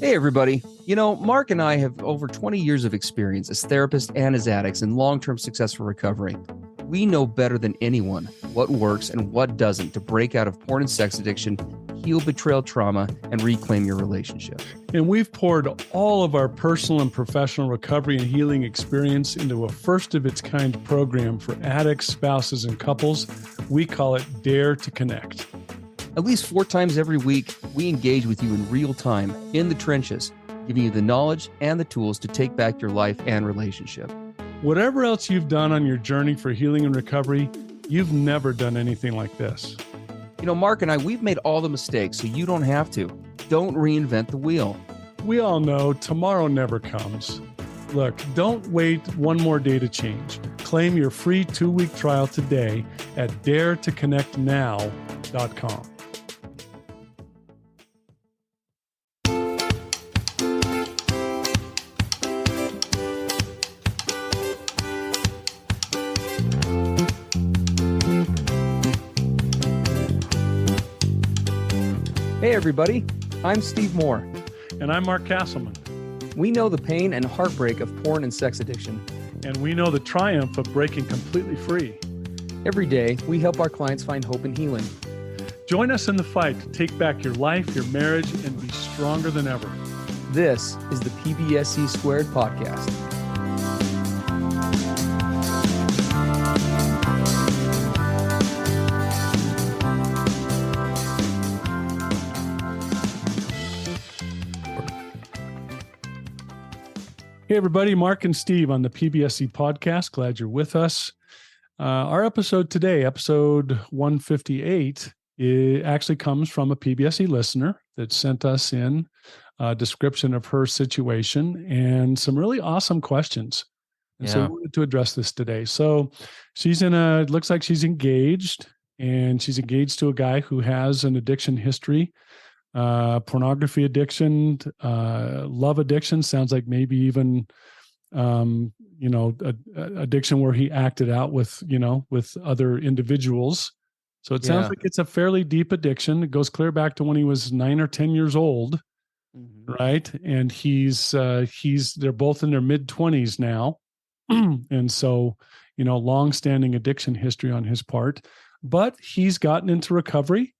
Hey, everybody. Mark and I have over 20 years of experience as therapists and as addicts in long-term successful recovery. We know better than anyone what works and what doesn't to break out of porn and sex addiction, heal betrayal trauma, and reclaim your relationship. And we've poured all of our personal and professional recovery and healing experience into a first-of-its-kind program for addicts, spouses, and couples. We call it Dare to Connect. At least 4 times every week, we engage with you in real time, in the trenches, giving you the knowledge and the tools to take back your life and relationship. Whatever else you've done on your journey for healing and recovery, you've never done anything like this. Mark and I, we've made all the mistakes, so you don't have to. Don't reinvent the wheel. We all know tomorrow never comes. Look, don't wait one more day to change. Claim your free 2-week trial today at daretoconnectnow.com. Hey, everybody. I'm Steve Moore. And I'm Mark Castleman. We know the pain and heartbreak of porn and sex addiction. And we know the triumph of breaking completely free. Every day, we help our clients find hope and healing. Join us in the fight to take back your life, your marriage, and be stronger than ever. This is the PBSE Squared podcast. Hey, everybody, Mark and Steve on the PBSE podcast. Glad you're with us. Our episode today, episode 158, it actually comes from a PBSE listener that sent us in a description of her situation and some really awesome questions. And so we wanted to address this today. So it looks like she's engaged, and she's engaged to a guy who has an addiction history. Pornography addiction, love addiction, sounds like maybe even, addiction where he acted out with other individuals. So it sounds like it's a fairly deep addiction. It goes clear back to when he was 9 or 10 years old, right? And they're both in their mid-20s now. And so, long-standing addiction history on his part, but he's gotten into recovery.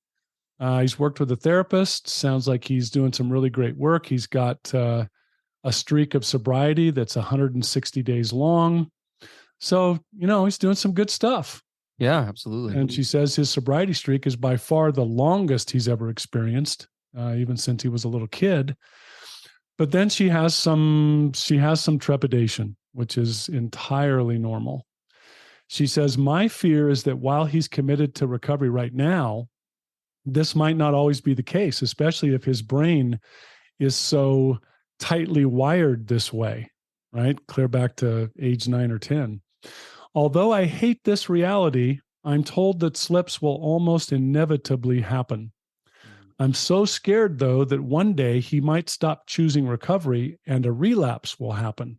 He's worked with a therapist. Sounds like he's doing some really great work. He's got a streak of sobriety that's 160 days long. So, he's doing some good stuff. Yeah, absolutely. And she says his sobriety streak is by far the longest he's ever experienced, even since he was a little kid. But then she has some trepidation, which is entirely normal. She says, my fear is that while he's committed to recovery right now, this might not always be the case, especially if his brain is so tightly wired this way, right? Clear back to age 9 or 10. Although I hate this reality, I'm told that slips will almost inevitably happen. I'm so scared, though, that one day he might stop choosing recovery and a relapse will happen.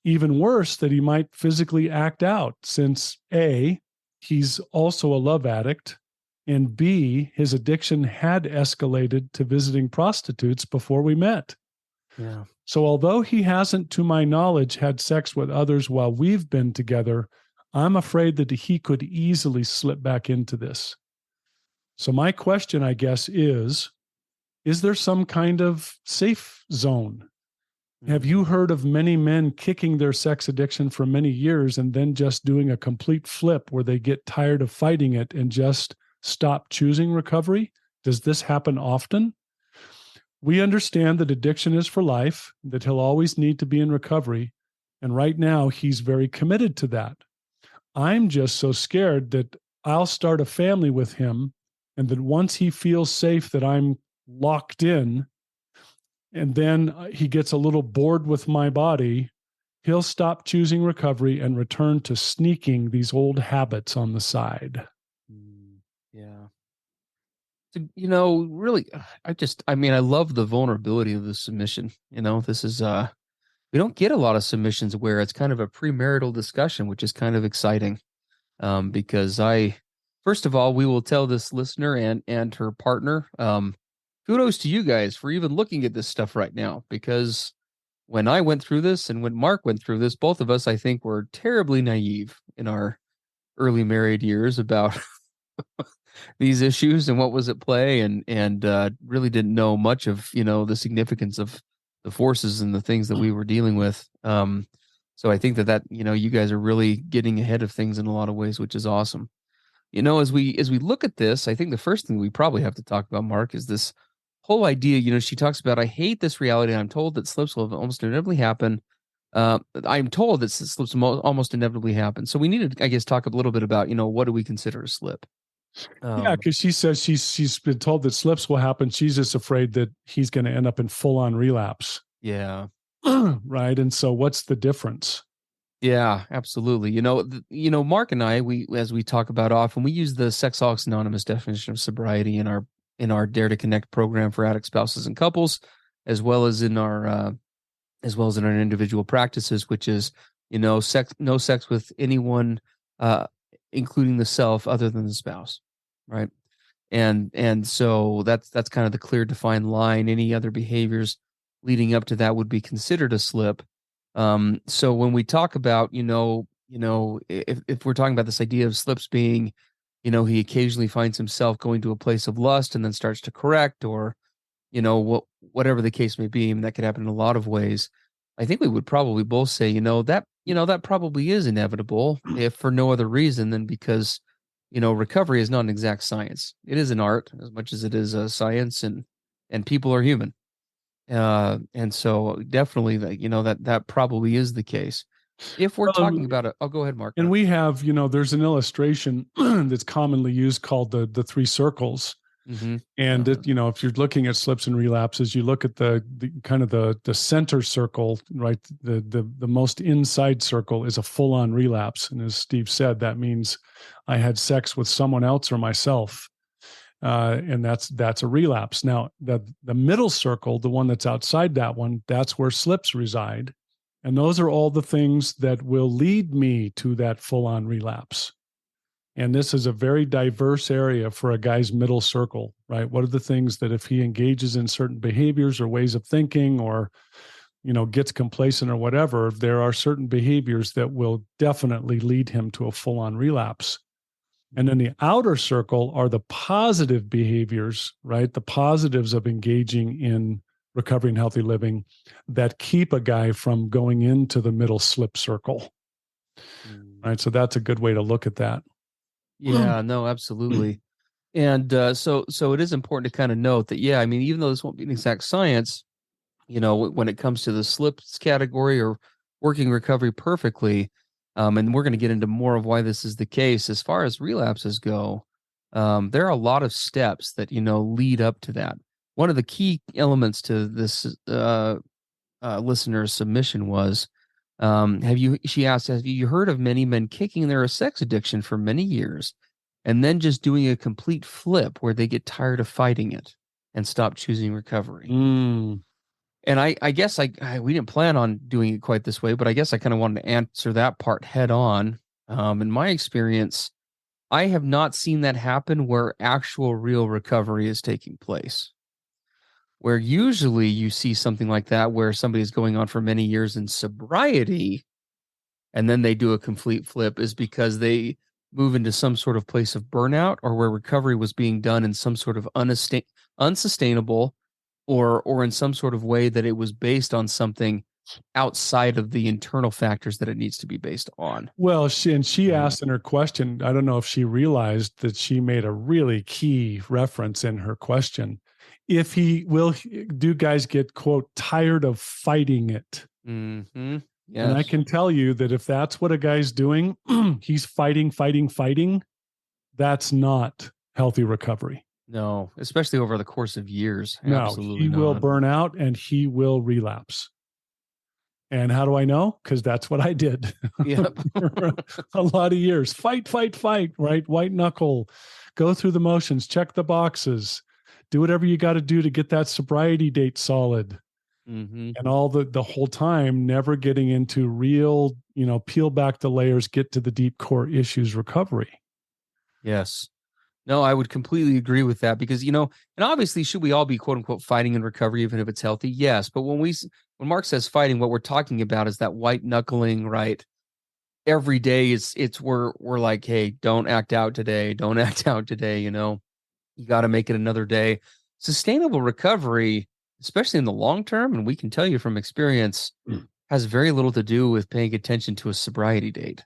Even worse, that he might physically act out since A, he's also a love addict, and B, his addiction had escalated to visiting prostitutes before we met. Yeah. So although he hasn't, to my knowledge, had sex with others while we've been together, I'm afraid that he could easily slip back into this. So my question, I guess, is there some kind of safe zone? Have you heard of many men kicking their sex addiction for many years and then just doing a complete flip where they get tired of fighting it and just stop choosing recovery? Does this happen often? We understand that addiction is for life, that he'll always need to be in recovery. And right now, he's very committed to that. I'm just so scared that I'll start a family with him, and that once he feels safe that I'm locked in, and then he gets a little bored with my body, he'll stop choosing recovery and return to sneaking these old habits on the side. Yeah. Really, I love the vulnerability of the submission. This is, we don't get a lot of submissions where it's kind of a premarital discussion, which is kind of exciting. Because first of all, we will tell this listener and her partner, kudos to you guys for even looking at this stuff right now, because when I went through this and when Mark went through this, both of us, I think, were terribly naive in our early married years about these issues and what was at play, and really didn't know much of the significance of the forces and the things that we were dealing with. So I think that you guys are really getting ahead of things in a lot of ways, which is awesome. As we look at this, I think the first thing we probably have to talk about, Mark, is this whole idea. She talks about, I hate this reality. I'm told that slips will almost inevitably happen. I'm told that slips will almost inevitably happen. So we need to, I guess, talk a little bit about, what do we consider a slip? Yeah, because she says she's been told that slips will happen. She's just afraid that he's going to end up in full on relapse. Yeah. Right. And so what's the difference? Yeah, absolutely. Mark and I, as we talk about often, we use the Sexaholics Anonymous definition of sobriety in our Dare to Connect program for addict spouses and couples, as well as in our individual practices, which is no sex with anyone, including the self, other than the spouse, right? And so that's kind of the clear defined line. Any other behaviors leading up to that would be considered a slip. So when we talk about, if we're talking about this idea of slips being, he occasionally finds himself going to a place of lust and then starts to correct, or, whatever the case may be, and that could happen in a lot of ways. I think we would probably both say, that probably is inevitable, if for no other reason than because, recovery is not an exact science. It is an art as much as it is a science, and people are human. And so definitely that probably is the case. If we're talking about it, I'll go ahead, Mark. And we have, there's an illustration that's commonly used called the three circles. Mm-hmm. And if you're looking at slips and relapses, you look at the kind of the center circle, right? The most inside circle is a full on relapse. And as Steve said, that means I had sex with someone else or myself. And that's a relapse. Now, the middle circle, the one that's outside that one, that's where slips reside. And those are all the things that will lead me to that full-on relapse. And this is a very diverse area for a guy's middle circle, right? What are the things that if he engages in certain behaviors or ways of thinking, or, gets complacent or whatever, there are certain behaviors that will definitely lead him to a full-on relapse. And then the outer circle are the positive behaviors, right? The positives of engaging in recovery and healthy living that keep a guy from going into the middle slip circle, right? So that's a good way to look at that. Yeah, no, absolutely. And so it is important to kind of note that, yeah, I mean, even though this won't be an exact science, when it comes to the slips category or working recovery perfectly, and we're going to get into more of why this is the case. As far as relapses go, there are a lot of steps that, lead up to that. One of the key elements to this listener's submission was, she asked, have you heard of many men kicking their sex addiction for many years and then just doing a complete flip where they get tired of fighting it and stop choosing recovery? And I guess we didn't plan on doing it quite this way, but I guess I kind of wanted to answer that part head on. In my experience, I have not seen that happen where actual real recovery is taking place. Where usually you see something like that, where somebody is going on for many years in sobriety, and then they do a complete flip, is because they move into some sort of place of burnout, or where recovery was being done in some sort of unsustainable, or in some sort of way that it was based on something outside of the internal factors that it needs to be based on. Well, she asked in her question, I don't know if she realized that she made a really key reference in her question. Do guys get, quote, tired of fighting it? Mm-hmm. Yes. And I can tell you that if that's what a guy's doing, he's fighting. That's not healthy recovery. No, especially over the course of years. No, Absolutely he not. will burn out and he will relapse. And how do I know? Because that's what I did. Yep. A lot of years. Fight, right? White knuckle, go through the motions, check the boxes, do whatever you got to do to get that sobriety date solid. Mm-hmm. And all the whole time, never getting into real, peel back the layers, get to the deep core issues recovery. Yes. No, I would completely agree with that because, and obviously, should we all be quote unquote fighting in recovery, even if it's healthy? Yes. But when Mark says fighting, what we're talking about is that white knuckling, right? Every day it's we're like, hey, don't act out today. Don't act out today. You got to make it another day. Sustainable recovery, especially in the long term, and we can tell you from experience, has very little to do with paying attention to a sobriety date.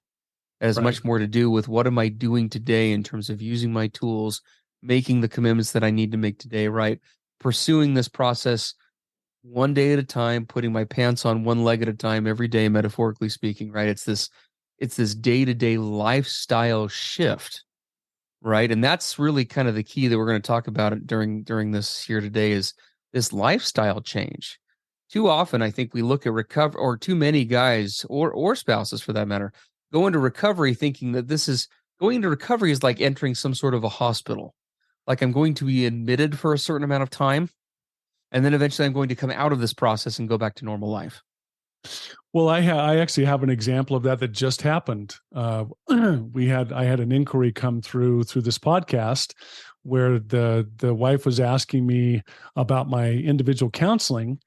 It has Right. much more to do with what am I doing today in terms of using my tools, making the commitments that I need to make today, right? Pursuing this process one day at a time, putting my pants on one leg at a time every day, metaphorically speaking, right? It's this day-to-day lifestyle shift, right? And that's really kind of the key that we're going to talk about it during this here today is this lifestyle change. Too often, I think we look at recover, or too many guys or spouses for that matter, go into recovery thinking that this is going into recovery is like entering some sort of a hospital. Like I'm going to be admitted for a certain amount of time, and then eventually I'm going to come out of this process and go back to normal life. Well, I actually have an example of that just happened. I had an inquiry come through this podcast where the wife was asking me about my individual counseling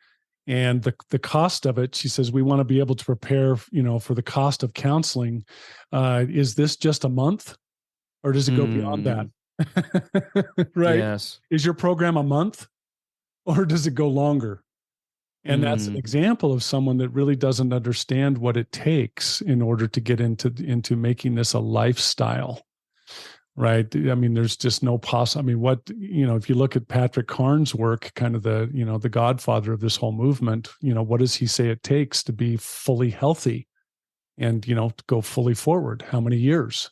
and the cost of it. She says, we want to be able to prepare, for the cost of counseling. Is this just a month or does it go beyond that? Right? Yes. Is your program a month or does it go longer? And that's an example of someone that really doesn't understand what it takes in order to get into making this a lifestyle. Right. I mean, there's just no I mean, if you look at Patrick Carnes' work, kind of the godfather of this whole movement, what does he say it takes to be fully healthy and, to go fully forward? How many years?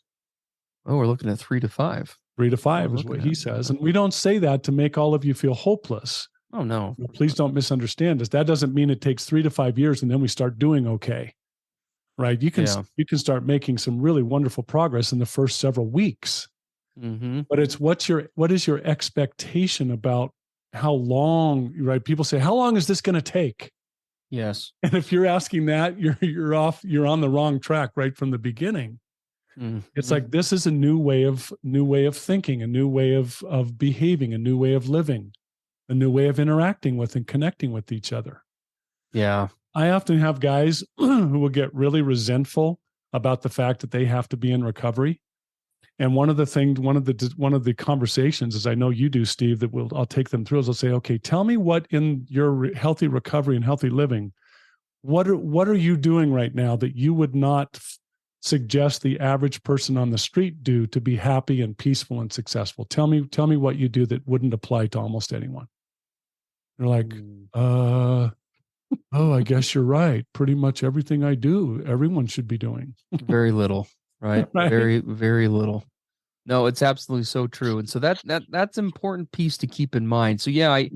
Oh, we're looking at 3 to 5. 3 to 5 is what he says. And we don't say that to make all of you feel hopeless. Oh, no. Please don't misunderstand us. That doesn't mean it takes 3 to 5 years and then we start doing okay. Right. You can start making some really wonderful progress in the first several weeks. Mm-hmm. But it's what is your expectation about how long, right? People say, how long is this going to take? Yes. And if you're asking that, you're on the wrong track right from the beginning. Mm-hmm. It's like, this is a new way of thinking, a new way of behaving, a new way of living, a new way of interacting with and connecting with each other. Yeah. I often have guys who will get really resentful about the fact that they have to be in recovery. And one of the conversations, as I know you do, Steve, that I'll take them through is I'll say, okay, tell me what in your healthy recovery and healthy living, what are you doing right now that you would not suggest the average person on the street do to be happy and peaceful and successful? Tell me what you do that wouldn't apply to almost anyone. They're like, oh, I guess you're right. Pretty much everything I do, everyone should be doing. Very little, right? Right? Very, very little. No, it's absolutely so true. And so that's an important piece to keep in mind. So yeah, I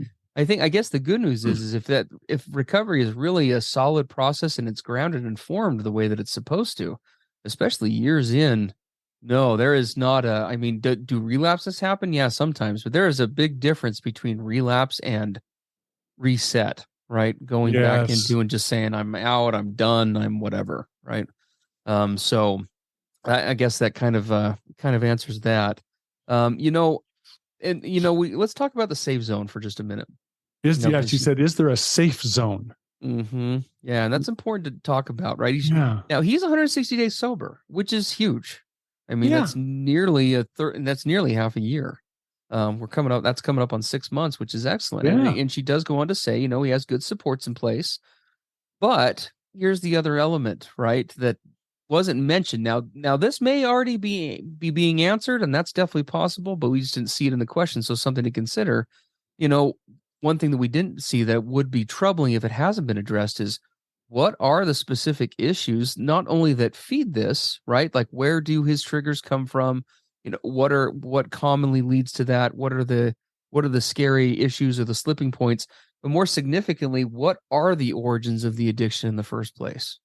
guess the good news is if recovery is really a solid process and it's grounded and formed the way that it's supposed to, especially years in, no, there is not do relapses happen? Yeah, sometimes, but there is a big difference between relapse and reset, right? Going back into and just saying, I'm out, I'm done, I'm whatever, right? So I guess that kind of answers that. Let's talk about the safe zone for just a minute. She said, is there a safe zone? Mm-hmm. Yeah, and that's important to talk about, right? Now he's 160 days sober, which is huge. I mean, that's nearly that's nearly half a year. That's coming up on 6 months, which is excellent. Yeah. And she does go on to say, he has good supports in place. But here's the other element, right? That wasn't mentioned. Now this may already be being answered, and that's definitely possible, but we just didn't see it in the question. So something to consider. One thing that we didn't see that would be troubling if it hasn't been addressed is what are the specific issues, not only that feed this, right? Like where do his triggers come from? What commonly leads to that? What are the scary issues or the slipping points? But more significantly, what are the origins of the addiction in the first place?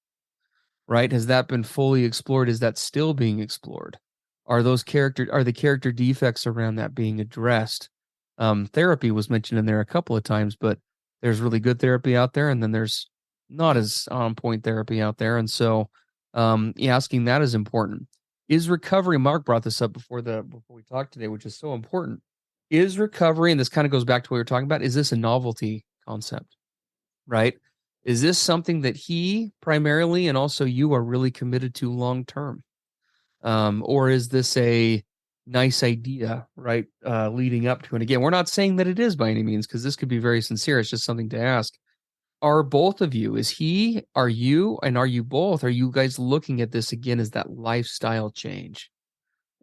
Right? Has that been fully explored? Is that still being explored? Are the character defects around that being addressed? Therapy was mentioned in there a couple of times, but there's really good therapy out there, and then there's not as on point therapy out there. And so asking that is important. is recovery, Mark brought this up before we talked today, which is so important. Is recovery, and this kind of goes back to what we were talking about, is this a novelty concept, right? Is this something that he primarily and also you are really committed to long term? Or is this a nice idea, right? Leading up to, and again, we're not saying that it is by any means, because this could be very sincere. It's just something to ask. Are both of you, is he, are you, and are you both, are you guys looking at this again as that lifestyle change,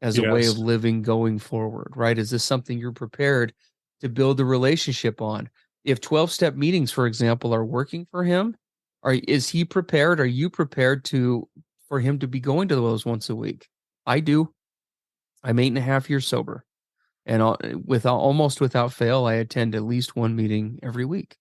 as a way of Yes. living going forward, right? Is this something you're prepared to build a relationship on? If 12-step meetings, for example, are working for him, is he prepared? Are you prepared for him to be going to those once a week? I do. I'm 8.5 years sober, and almost without fail, I attend at least one meeting every week.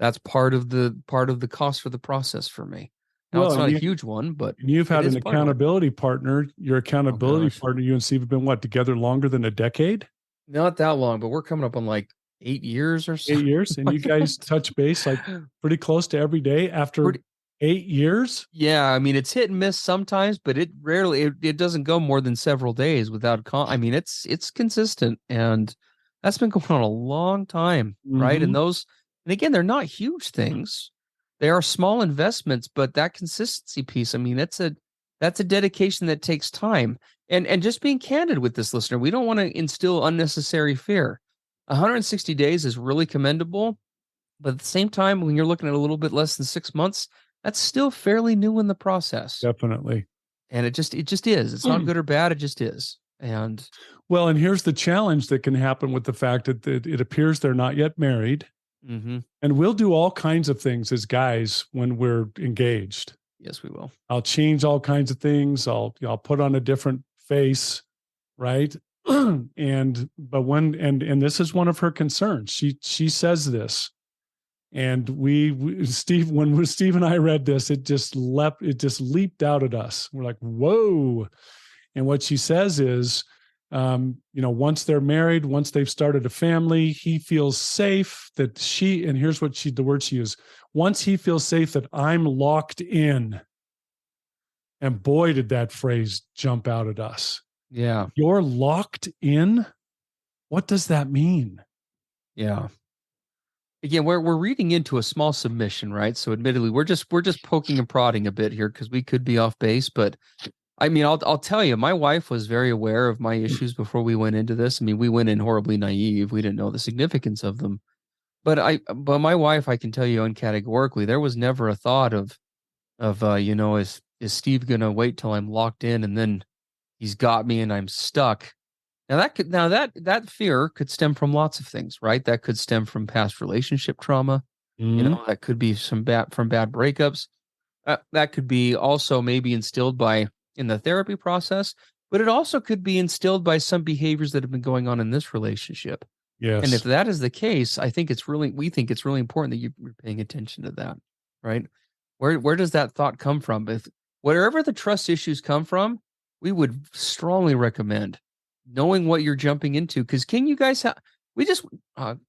That's part of the cost for the process for me. Now, Well, it's not a huge one, but you've it had is an part of it. accountability partner. Your accountability gosh. partner, you and Steve have been what, together longer than a decade? Not that long, but we're coming up on like 8 years or so. 8 years, and you guys touch base like pretty close to every day after 8 years. Yeah, I mean, it's hit and miss sometimes, but it rarely it doesn't go more than several days without I mean, it's consistent, and that's been going on a long time, right? Mhm. And again, they're not huge things. They are small investments, but that consistency piece, I mean, that's a dedication that takes time. And just being candid with this listener, we don't want to instill unnecessary fear. 160 days is really commendable, but at the same time, when you're looking at a little bit less than 6 months, that's still fairly new in the process. Definitely. And it just is. It's not good or bad, it just is. And Well, and here's the challenge that can happen with the fact that it appears they're not yet married. mhm, And we'll do all kinds of things as guys when we're engaged. yes, we will. I'll change all kinds of things. I'll put on a different face, right? And this is one of her concerns. She says this, and Steve, when Steve and I read this, it just leaped out at us. We're like, whoa. And what she says is, once they're married, once they've started a family, he feels safe that and here's the word she used, once he feels safe that I'm locked in. And boy, did that phrase jump out at us. Yeah. You're locked in? What does that mean? Yeah. Again, we're reading into a small submission, right? So admittedly, we're just poking and prodding a bit here because we could be off base, but I mean, I'll tell you, my wife was very aware of my issues before we went into this. I mean, we went in horribly naive. We didn't know the significance of them. But my wife, I can tell you uncategorically, there was never a thought of is Steve gonna wait till I'm locked in and then he's got me and I'm stuck. Now that fear could stem from lots of things, right? That could stem from past relationship trauma. That could be from bad breakups. That could be also maybe instilled in the therapy process, but it also could be instilled by some behaviors that have been going on in this relationship. And if Yes. that is the case, we think it's really important that you're paying attention to that, right? Where does that thought come from? If wherever the trust issues come from, we would strongly recommend knowing what you're jumping into. Because can you guys have? We just, I'm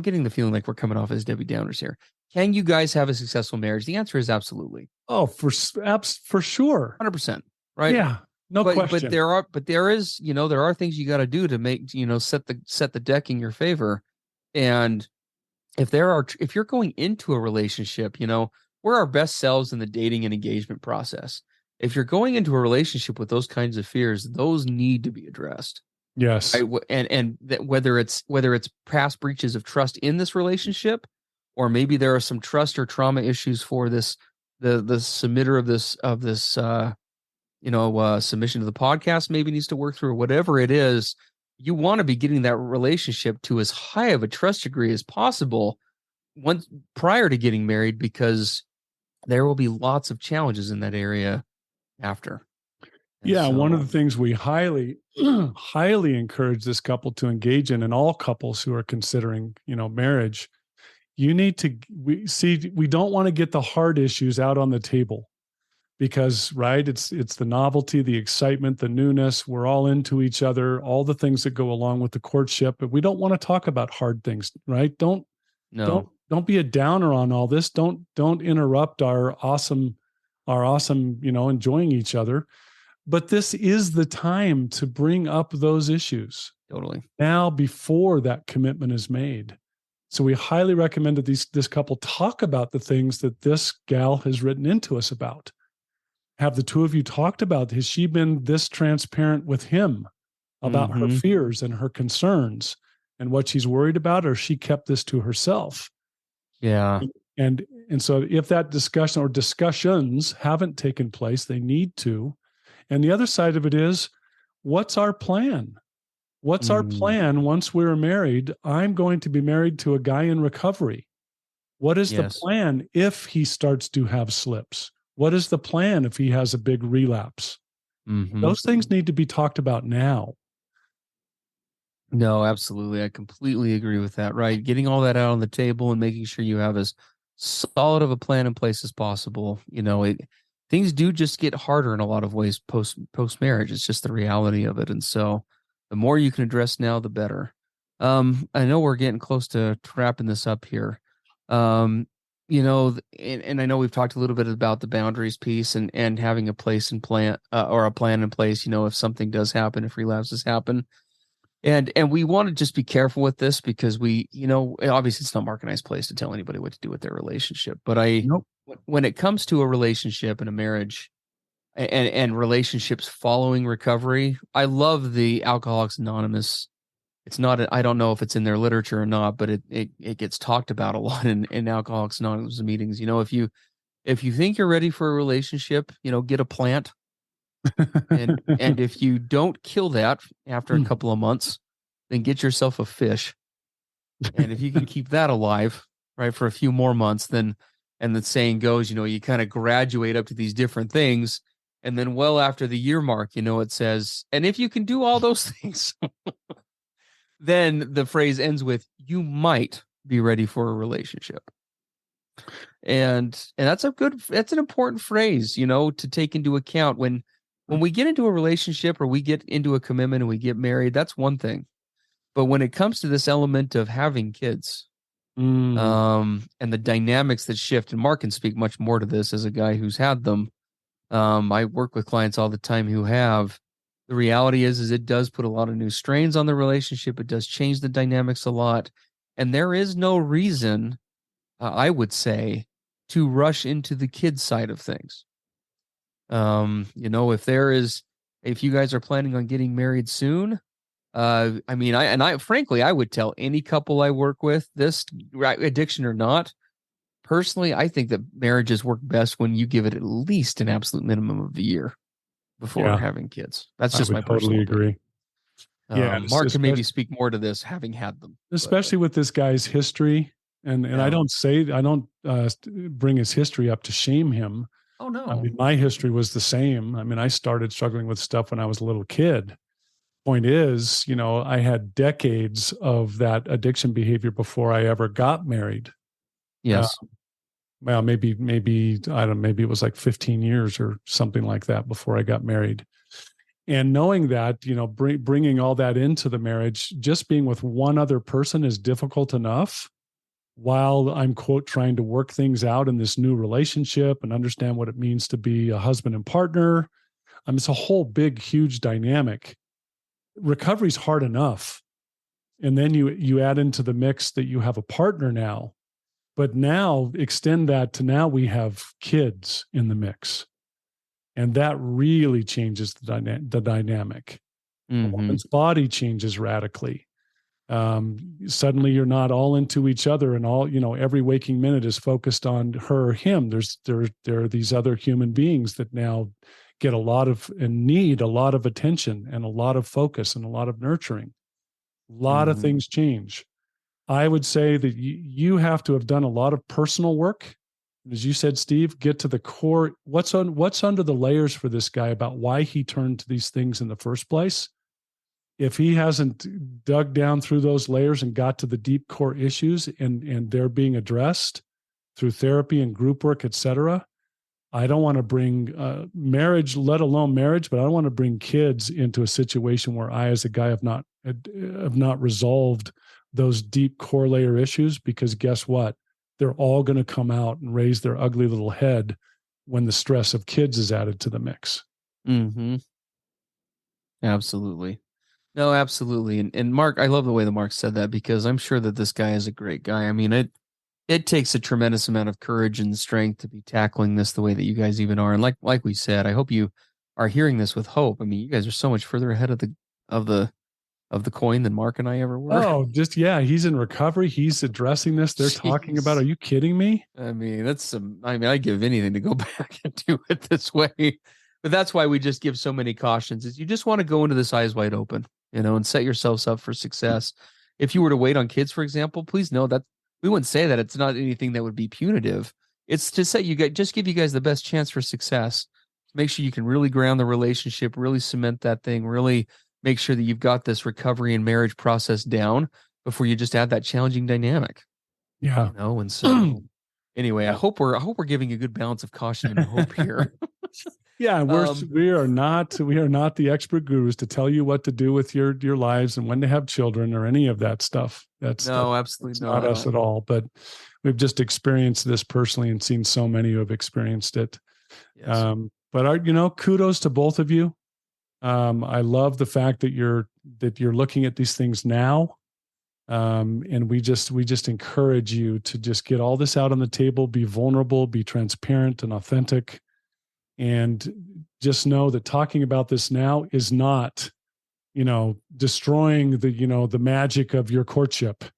getting the feeling like we're coming off as Debbie Downers here. Can you guys have a successful marriage? The answer is absolutely. Oh, for sure. 100%, right? Yeah, no question. There are things you got to do to make, set the deck in your favor. And if you're going into a relationship, we're our best selves in the dating and engagement process. If you're going into a relationship with those kinds of fears, those need to be addressed. Yes. Right? And that whether it's past breaches of trust in this relationship, or maybe there are some trust or trauma issues for the submitter of this submission to the podcast maybe needs to work through, or whatever it is, you want to be getting that relationship to as high of a trust degree as possible once prior to getting married, because there will be lots of challenges in that area after. Yeah, one of the things we highly, highly encourage this couple to engage in, and all couples who are considering, marriage, we don't want to get the hard issues out on the table, because, right, it's the novelty, the excitement, the newness. We're all into each other, all the things that go along with the courtship, but we don't want to talk about hard things, right? Don't be a downer on all this. Don't interrupt our awesome, enjoying each other. But this is the time to bring up those issues Totally. now before that commitment is made. So we highly recommend that this couple talk about the things that this gal has written into us about. Have the two of you talked about, has she been this transparent with him about her fears and her concerns and what she's worried about, or she kept this to herself? Yeah. And so if that discussion or discussions haven't taken place, they need to. And the other side of it is, what's our plan? What's our plan once we're married? I'm going to be married to a guy in recovery. What is the plan if he starts to have slips? What is the plan if he has a big relapse? Those things need to be talked about now. No, absolutely. I completely agree with that, right? Getting all that out on the table and making sure you have as solid of a plan in place as possible. Things do just get harder in a lot of ways post marriage. It's just the reality of it. And so the more you can address now, the better. I know we're getting close to wrapping this up here. And I know we've talked a little bit about the boundaries piece and having a place and plan or a plan in place, if something does happen, if relapses happen. And we want to just be careful with this because obviously it's not Mark and I's place to tell anybody what to do with their relationship. But when it comes to a relationship and a marriage and relationships following recovery, I love the Alcoholics Anonymous. It's not, I don't know if it's in their literature or not, but it gets talked about a lot in Alcoholics Anonymous meetings. If you think you're ready for a relationship, get a plant. And if you don't kill that after a couple of months, then get yourself a fish. And if you can keep that alive, right, for a few more months, then, and the saying goes, you kind of graduate up to these different things. And then well after the year mark, it says, and if you can do all those things, then the phrase ends with, you might be ready for a relationship. And that's an important phrase, to take into account when we get into a relationship or we get into a commitment and we get married. That's one thing. But when it comes to this element of having kids, and the dynamics that shift, and Mark can speak much more to this as a guy who's had them. I work with clients all the time who have. The reality is it does put a lot of new strains on the relationship. It does change the dynamics a lot. And there is no reason, I would say, to rush into the kid side of things. If you guys are planning on getting married soon, frankly, I would tell any couple I work with, this addiction or not, personally, I think that marriages work best when you give it at least an absolute minimum of a year before having kids. That's just my personal agree. Mark can maybe speak more to this, having had them, especially with this guy's history. And I don't bring his history up to shame him. Oh no. I mean, my history was the same. I mean, I started struggling with stuff when I was a little kid. Point is, I had decades of that addiction behavior before I ever got married. Yes. Well, maybe I don't know, maybe it was like 15 years or something like that before I got married. And knowing that, bringing all that into the marriage, just being with one other person is difficult enough while I'm, quote, trying to work things out in this new relationship and understand what it means to be a husband and partner. It's a whole big, huge dynamic. Recovery's hard enough. And then you add into the mix that you have a partner now, but now extend that to now we have kids in the mix. And that really changes the dynamic. A woman's body changes radically. Suddenly you're not all into each other and all, every waking minute is focused on her or him. There are these other human beings that now get a lot of and need a lot of attention and a lot of focus and a lot of nurturing. A lot of things change. I would say that you have to have done a lot of personal work. As you said, Steve, get to the core. What's under the layers for this guy about why he turned to these things in the first place? If he hasn't dug down through those layers and got to the deep core issues and they're being addressed through therapy and group work, et cetera, I don't want to bring marriage, let alone marriage, but I don't want to bring kids into a situation where I, as a guy, have not resolved those deep core layer issues, because guess what? They're all going to come out and raise their ugly little head when the stress of kids is added to the mix. Absolutely. No, absolutely. And Mark, I love the way that Mark said that because I'm sure that this guy is a great guy. I mean, it takes a tremendous amount of courage and strength to be tackling this the way that you guys even are. And like we said, I hope you are hearing this with hope. I mean, you guys are so much further ahead of of the the coin than Mark and I ever were. Oh, just yeah, he's in recovery. He's addressing this. They're talking about, are Jeez. you kidding me? I mean, I mean, I'd give anything to go back and do it this way. But that's why we just give so many cautions is you just want to go into this eyes wide open, and set yourselves up for success. If you were to wait on kids, for example, please know that we wouldn't say that it's not anything that would be punitive. It's to say just give you guys the best chance for success. Make sure you can really ground the relationship, really cement that thing, really make sure that you've got this recovery and marriage process down before you just add that challenging dynamic. Yeah. And so anyway, I hope we're giving a good balance of caution and hope here. Yeah, Um, we are not the expert gurus to tell you what to do with your lives and when to have children or any of that stuff. no, That's absolutely not us not. at all. But we've just experienced this personally and seen so many who have experienced it. Yes. But kudos to both of you. I love the fact that you're looking at these things now. And we just encourage you to just get all this out on the table, be vulnerable, be transparent and authentic, and just know that talking about this now is not, destroying the magic of your courtship. Oh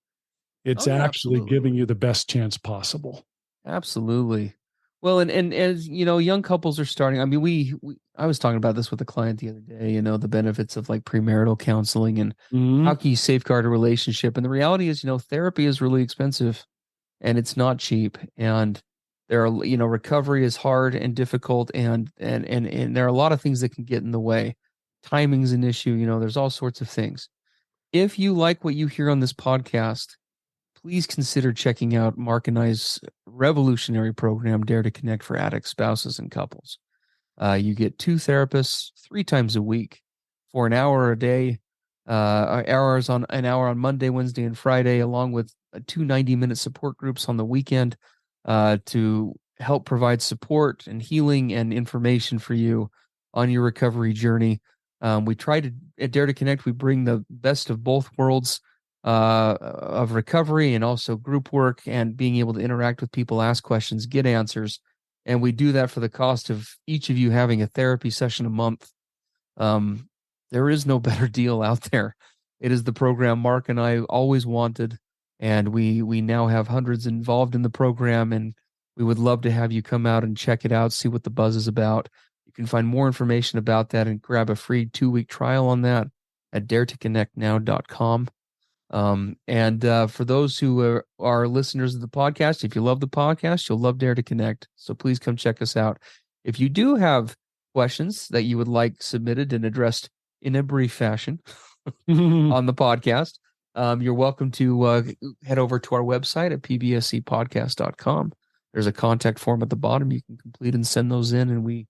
It's yeah, actually absolutely. giving you the best chance possible. Absolutely. Well, and as young couples are starting. I mean, I was talking about this with a client the other day. The benefits of like premarital counseling and how Mhm. can you safeguard a relationship. And the reality is, therapy is really expensive and it's not cheap. And there are, recovery is hard and difficult, and there are a lot of things that can get in the way. Timing's an issue. There's all sorts of things. If you like what you hear on this podcast, please consider checking out Mark and I's revolutionary program, Dare to Connect for addicts, spouses, and couples. You get two therapists 3 times a week for an hour a day, an hour on Monday, Wednesday, and Friday, along with 2 90-minute support groups on the weekend to help provide support and healing and information for you on your recovery journey. We try to at Dare to Connect. We bring the best of both worlds of recovery and also group work and being able to interact with people, ask questions, get answers. And we do that for the cost of each of you having a therapy session a month. Um, there is no better deal out there. It is the program Mark and I always wanted, and we now have hundreds involved in the program, and we would love to have you come out and check it out, see what the buzz is about. You can find more information about that and grab a free 2-week trial on that at daretoconnectnow.com. And for those who are listeners of the podcast, if you love the podcast, you'll love Dare to Connect. So please come check us out. If you do have questions that you would like submitted and addressed in a brief fashion on the podcast, you're welcome to head over to our website at pbsepodcast.com. There's a contact form at the bottom you can complete and send those in, and we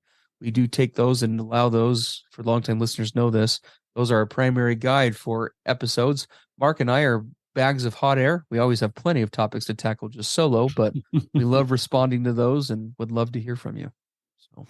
do take those and allow those. For longtime listeners know this. Those are our primary guide for episodes. Mark and I are bags of hot air. We always have plenty of topics to tackle just solo, but we love responding to those and would love to hear from you. So,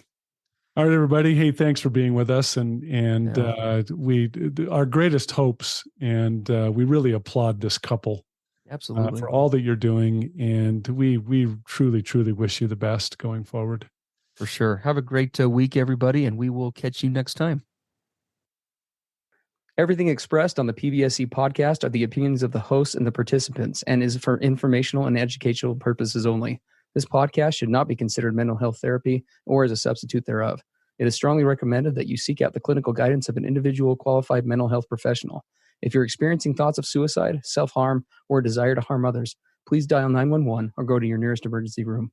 All right, everybody. Hey, thanks for being with us, and yeah, we our greatest hopes, and we really applaud this couple absolutely. for all that you're doing, and we truly truly wish you the best going forward. For sure. Have a great week, everybody, and we will catch you next time. Everything expressed on the PBSE podcast are the opinions of the hosts and the participants and is for informational and educational purposes only. This podcast should not be considered mental health therapy or as a substitute thereof. It is strongly recommended that you seek out the clinical guidance of an individual qualified mental health professional. If you're experiencing thoughts of suicide, self-harm, or a desire to harm others, please dial 911 or go to your nearest emergency room.